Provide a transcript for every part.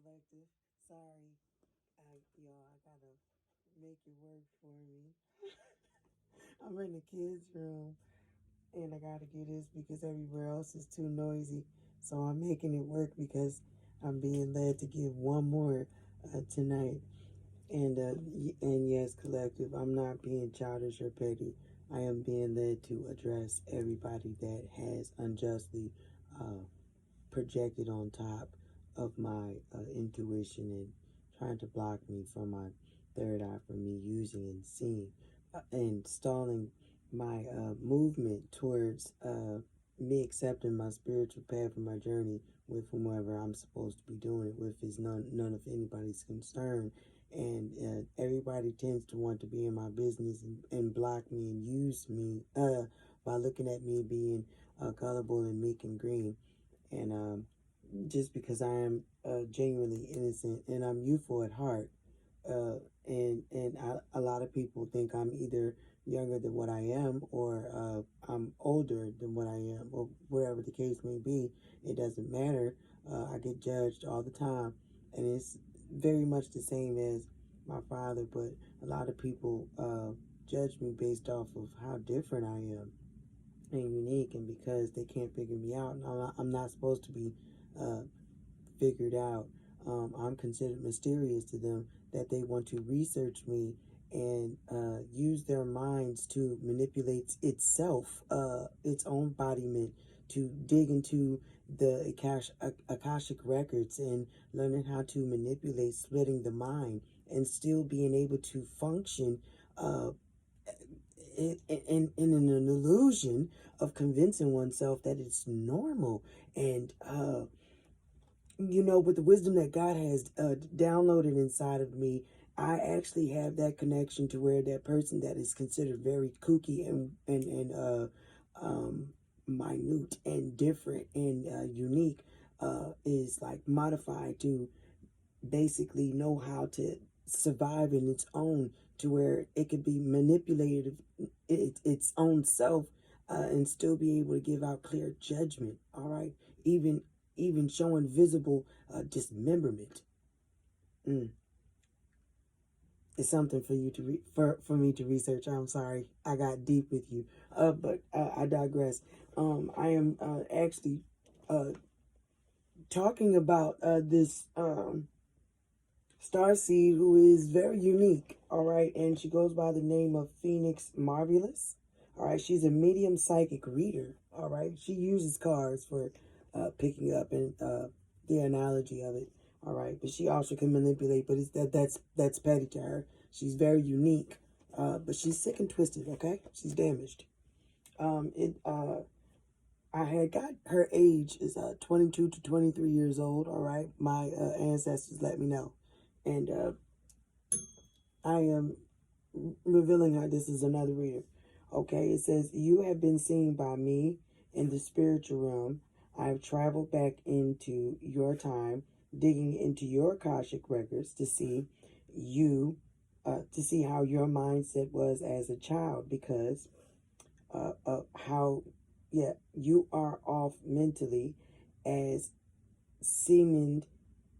Collective. Sorry, y'all, I gotta make it work for me. I'm in the kids' room and I gotta do this because everywhere else is too noisy. So I'm making it work because I'm being led to give one more tonight. And yes, Collective, I'm not being childish or petty. I am being led to address everybody that has unjustly uh, projected on top of my intuition and trying to block me from my third eye from me using and seeing and stalling my movement towards me accepting my spiritual path and my journey with whomever I'm supposed to be doing it with is none of anybody's concern. And everybody tends to want to be in my business and block me and use me by looking at me being gullible and meek and green. And just because I am genuinely innocent and I'm youthful at heart, a lot of people think I'm either younger than what I am or I'm older than what I am, or whatever the case may be. It doesn't matter. I get judged all the time, and it's very much the same as my father. But a lot of people judge me based off of how different I am and unique, and because they can't figure me out, and I'm not supposed to be uh, figured out. I'm considered mysterious to them, that they want to research me and use their minds to manipulate itself, its own embodiment, to dig into the Akashic records and learning how to manipulate, splitting the mind, and still being able to function in an illusion of convincing oneself that it's normal. And with the wisdom that God has downloaded inside of me, I actually have that connection to where that person that is considered very kooky and minute and different and unique is like modified to basically know how to survive in its own, to where it could be manipulated its own self and still be able to give out clear judgment. All right, even showing visible dismemberment. Mm. It's something for you to for me to research. I'm sorry, I got deep with you, but I digress. I am actually talking about this starseed who is very unique. All right, and she goes by the name of Phoenix Marvelous. All right, she's a medium psychic reader. All right, she uses cards for picking up and the analogy of it. All right, but she also can manipulate. But that's petty to her. She's very unique, but she's sick and twisted. Okay, she's damaged. It I had got her age is 22 to 23 years old. All right, my ancestors let me know, and I am revealing her. This is another reader. Okay, it says, "You have been seen by me in the spiritual realm. I have traveled back into your time, digging into your Akashic records to see to see how your mindset was as a child, because how, yeah, you are off mentally as seeming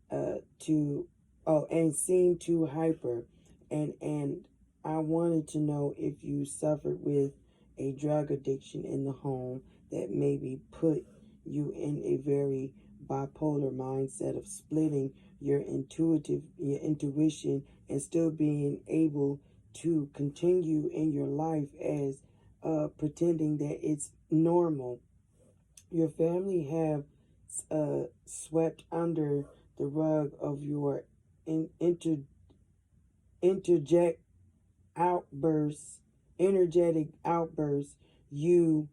to, oh, and seem too hyper, and I wanted to know if you suffered with a drug addiction in the home that maybe put you in a very bipolar mindset of splitting your intuition and still being able to continue in your life as pretending that it's normal. Your family have swept under the rug of your interject outbursts, energetic outbursts. Your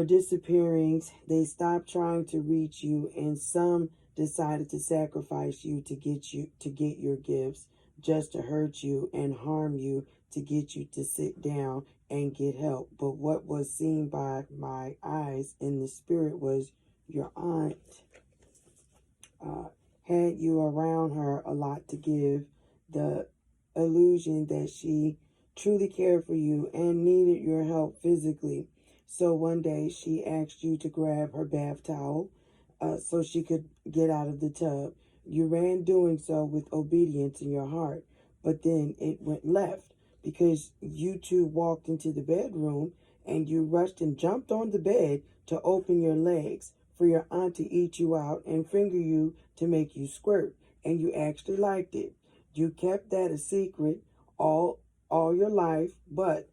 disappearings. They stopped trying to reach you, and some decided to sacrifice you to get your gifts, just to hurt you and harm you, to get you to sit down and get help. But what was seen by my eyes in the spirit was your aunt had you around her a lot to give, the illusion that she truly cared for you and needed your help physically. So one day she asked you to grab her bath towel so she could get out of the tub. You ran doing so with obedience in your heart, but then it went left because you two walked into the bedroom and you rushed and jumped on the bed to open your legs for your aunt to eat you out and finger you to make you squirt, and you actually liked it. You kept that a secret all all your life, but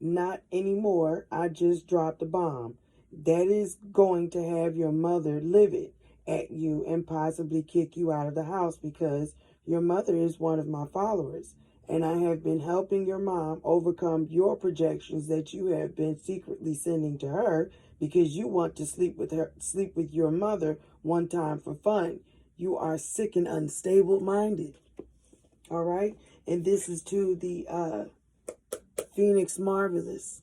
not anymore. I just dropped a bomb. That is going to have your mother livid at you and possibly kick you out of the house because your mother is one of my followers. And I have been helping your mom overcome your projections that you have been secretly sending to her because you want to sleep with your mother one time for fun. You are sick and unstable minded. All right. And this is to the Phoenix Marvelous.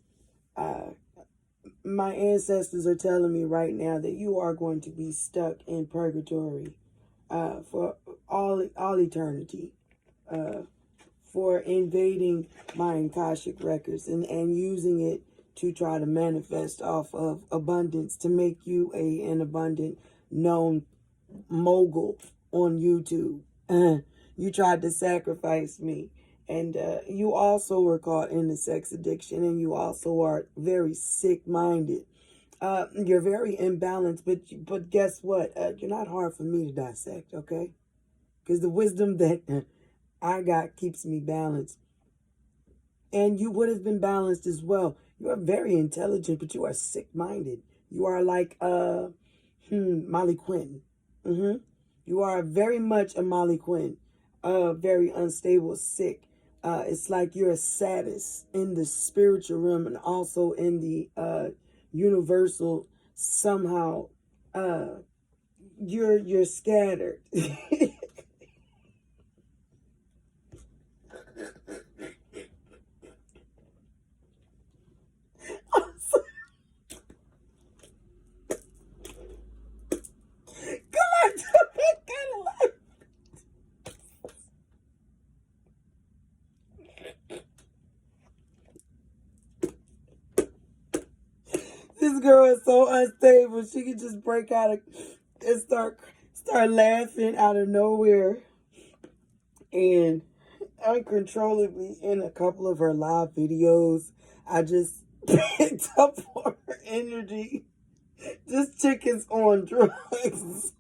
My ancestors are telling me right now that you are going to be stuck in purgatory for all eternity for invading my Akashic records and using it to try to manifest off of abundance to make you an abundant known mogul on YouTube. You tried to sacrifice me. And you also were caught in the sex addiction, and you also are very sick-minded. You're very imbalanced, but guess what? You're not hard for me to dissect, okay? Because the wisdom that I got keeps me balanced. And you would have been balanced as well. You are very intelligent, but you are sick-minded. You are like Molly Quinn. You are very much a Molly Quinn. Very unstable, sick. It's like you're a sadist in the spiritual realm and also in the universal. Somehow, you're scattered. This girl is so unstable. She can just break out and start laughing out of nowhere and uncontrollably in a couple of her live videos. I just picked up on her energy. This chick is on drugs.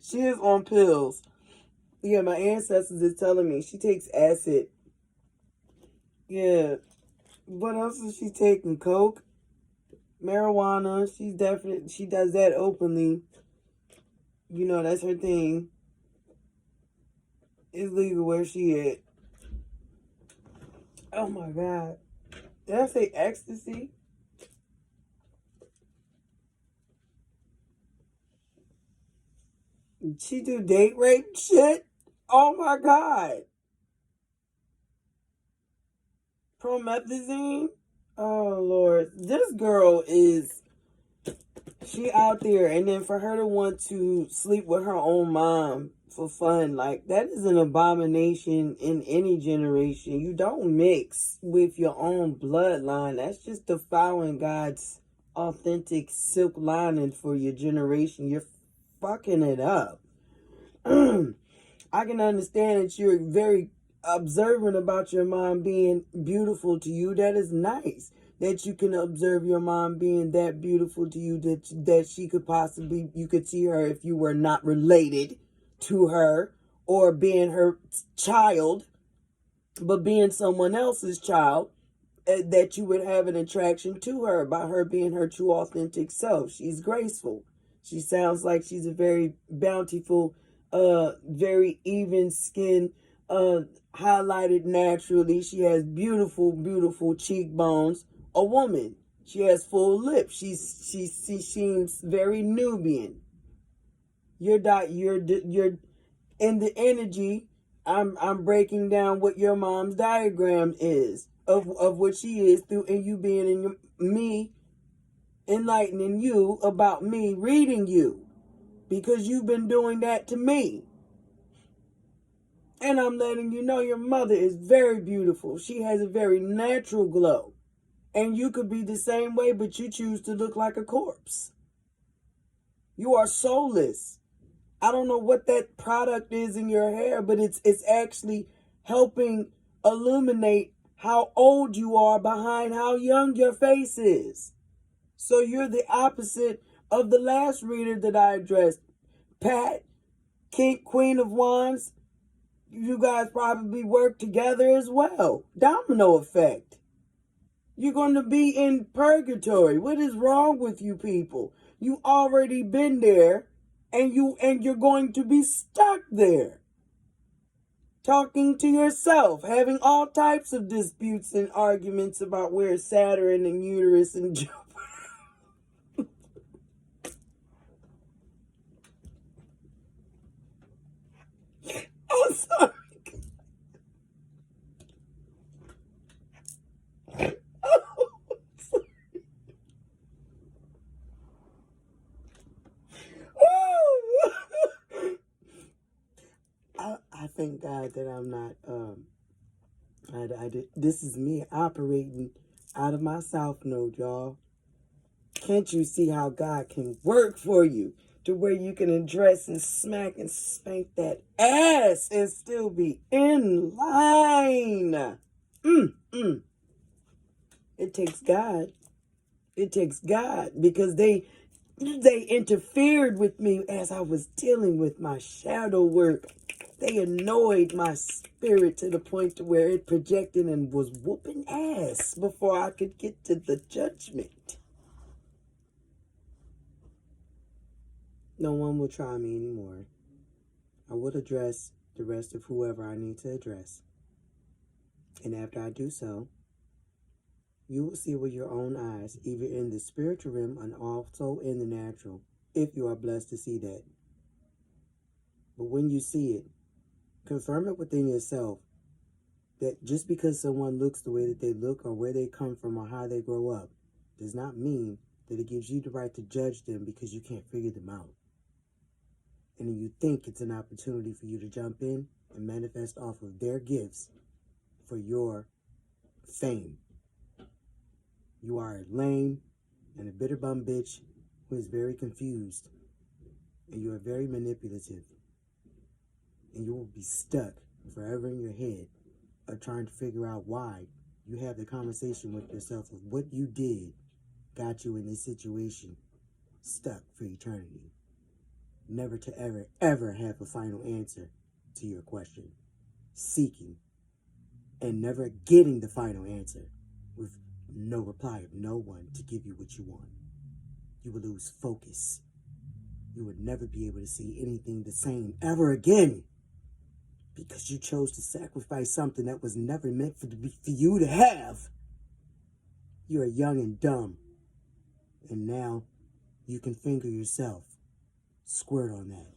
She is on pills. Yeah, my ancestors is telling me she takes acid. Yeah. What else is she taking? Coke? Marijuana? She does that openly. You know, that's her thing. It's legal where she at. Oh my God. Did I say ecstasy? She do date rape shit? Oh my God. Promethazine? Oh Lord. This girl is, she out there, and then for her to want to sleep with her own mom for fun, like, that is an abomination in any generation. You don't mix with your own bloodline. That's just defiling God's authentic silk lining for your generation. You're fucking it up. I can understand that you're very observant about your mom being beautiful to you. That is nice that you can observe your mom being that beautiful to you, that she could possibly, you could see her if you were not related to her or being her child, but being someone else's child, that you would have an attraction to her by her being her true authentic self. She's graceful. She sounds like she's a very bountiful, very even skin, highlighted naturally. She has beautiful, beautiful cheekbones. A woman. She has full lips. She seems very Nubian. You're in the energy. I'm breaking down what your mom's diagram is of what she is through, and you being in me enlightening you about me reading you, because you've been doing that to me. And I'm letting you know your mother is very beautiful. She has a very natural glow. And you could be the same way, but you choose to look like a corpse. You are soulless. I don't know what that product is in your hair, but it's actually helping illuminate how old you are behind how young your face is. So you're the opposite of the last reader that I addressed. Pat, King, Queen of Wands, you guys probably work together as well. Domino effect. You're going to be in purgatory. What is wrong with you people? You already been there, and you're going to be stuck there. Talking to yourself, having all types of disputes and arguments about where Saturn and Uranus and Jupiter. I'm sorry. I thank God that I'm not, this is me operating out of my South Node, y'all. Can't you see how God can work for you to where you can address and smack and spank that ass and still be in line? It takes God. It takes God, because they interfered with me as I was dealing with my shadow work. They annoyed my spirit to the point to where it projected and was whooping ass before I could get to the judgment. No one will try me anymore. I will address the rest of whoever I need to address. And after I do so, you will see with your own eyes, either in the spiritual realm and also in the natural, if you are blessed to see that. But when you see it, confirm it within yourself that just because someone looks the way that they look or where they come from or how they grow up does not mean that it gives you the right to judge them because you can't figure them out. And you think it's an opportunity for you to jump in and manifest off of their gifts for your fame. You are a lame and a bitter bum bitch who is very confused. And you are very manipulative. And you will be stuck forever in your head of trying to figure out why you have the conversation with yourself of what you did got you in this situation, stuck for eternity. Never to ever, ever have a final answer to your question. Seeking and never getting the final answer with no reply of no one to give you what you want. You will lose focus. You would never be able to see anything the same ever again because you chose to sacrifice something that was never meant for you to have. You are young and dumb, and now you can finger yourself. Squirt on that.